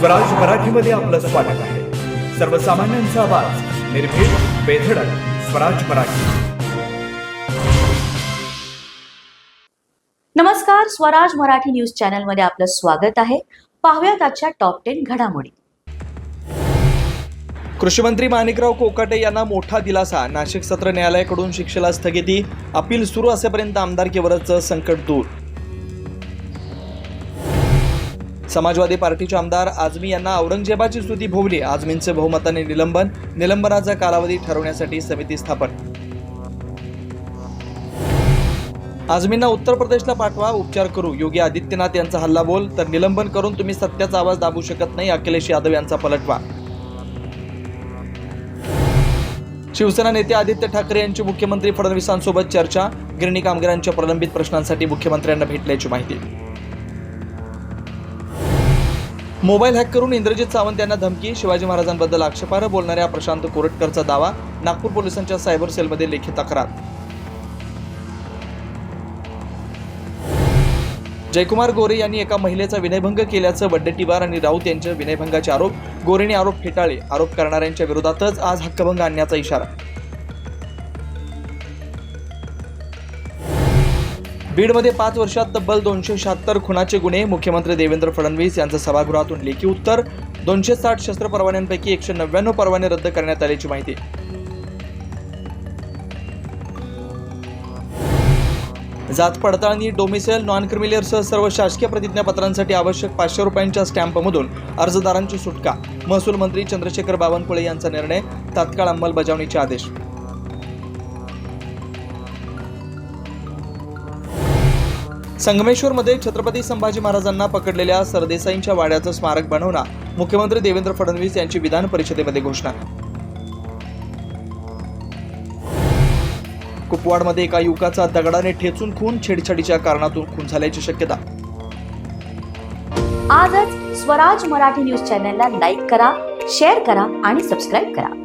स्वराज मराठीमध्ये आपलं स्वागत आहे। सर्वसामान्यांचा आवाज, निर्भीड, बेधडक, स्वराज मराठी। नमस्कार, स्वराज मराठी न्यूज चॅनल मध्ये आपलं स्वागत आहे। पाहूयात आजच्या टॉप 10 घडामोडी। कृषी मंत्री माणिकराव कोकाटे यांना मोठा दिलासा। नाशिक सत्र न्यायालयाकडून शिक्षेला स्थगिती, अपील सुरू असेपर्यंत आमदारकीवरचं संकट दूर। समाजवादी पार्टीचे आमदार आझमी यांना औरंगजेबाची स्तुती भोवली। आझमींचे बहुमताने निलंबनाचा कालावधी ठरवण्यासाठी समिती स्थापन। आझमींना उत्तर प्रदेशला पाठवा, उपचार करू। योगी आदित्यनाथ यांचा हल्लाबोल, तर निलंबन करून तुम्ही सत्याचा आवाज दाबू शकत नाही, अखिलेश यादव यांचा पलटवार। शिवसेना नेते आदित्य ठाकरे यांची मुख्यमंत्री फडणवीसांसोबत चर्चा। गिरणी कामगारांच्या प्रलंबित प्रश्नांसाठी मुख्यमंत्र्यांना भेटल्याची माहिती। मोबाईल हॅक करून इंद्रजित सावंत यांना धमकी। शिवाजी महाराजांबद्दल आक्षेपार्ह बोलणाऱ्या प्रशांत कोरटकरचा दावा। नागपूर पोलिसांच्या सायबर सेलमध्ये लेखी तक्रार। जयकुमार गोरे यांनी एका महिलेचा विनयभंग केल्याचं वडेट्टीवार आणि राऊत यांच्या विनयभंगाचे आरोप। गोरेने आरोप फेटाळले। आरोप करणाऱ्यांच्या विरोधातच आज हक्कभंग आणण्याचा इशारा। बीडमध्ये 5 वर्षात तब्बल 276 खुनाचे गुन्हे। मुख्यमंत्री देवेंद्र फडणवीस यांचं सभागृहातून लेखी उत्तर। 260 शस्त्र परवान्यांपैकी 199 परवाने रद्द करण्यात आल्याची माहिती। जात पडताळणी, डोमिसाईल, नॉन क्रिमिलियरसह सर्व शासकीय प्रतिज्ञापत्रांसाठी आवश्यक 500 रुपयांच्या स्टॅम्पमधून अर्जदारांची सुटका। महसूल मंत्री चंद्रशेखर बावनकुळे यांचा निर्णय, तात्काळ अंमलबजावणीचे आदेश। संगमेश्वरमध्ये छत्रपती संभाजी महाराजांना पकडलेल्या सरदेसाईंच्या वाड्याचं स्मारक बनवणार। मुख्यमंत्री देवेंद्र फडणवीस यांची विधान परिषदेमध्ये घोषणा। कुपवाडमध्ये एका युवकाचा दगडाने ठेचून खून, छेडछाडीच्या कारणातून खून झाल्याची शक्यता। आजच स्वराज मराठी न्यूज चॅनलला लाईक करा, शेअर करा आणि सबस्क्राईब करा।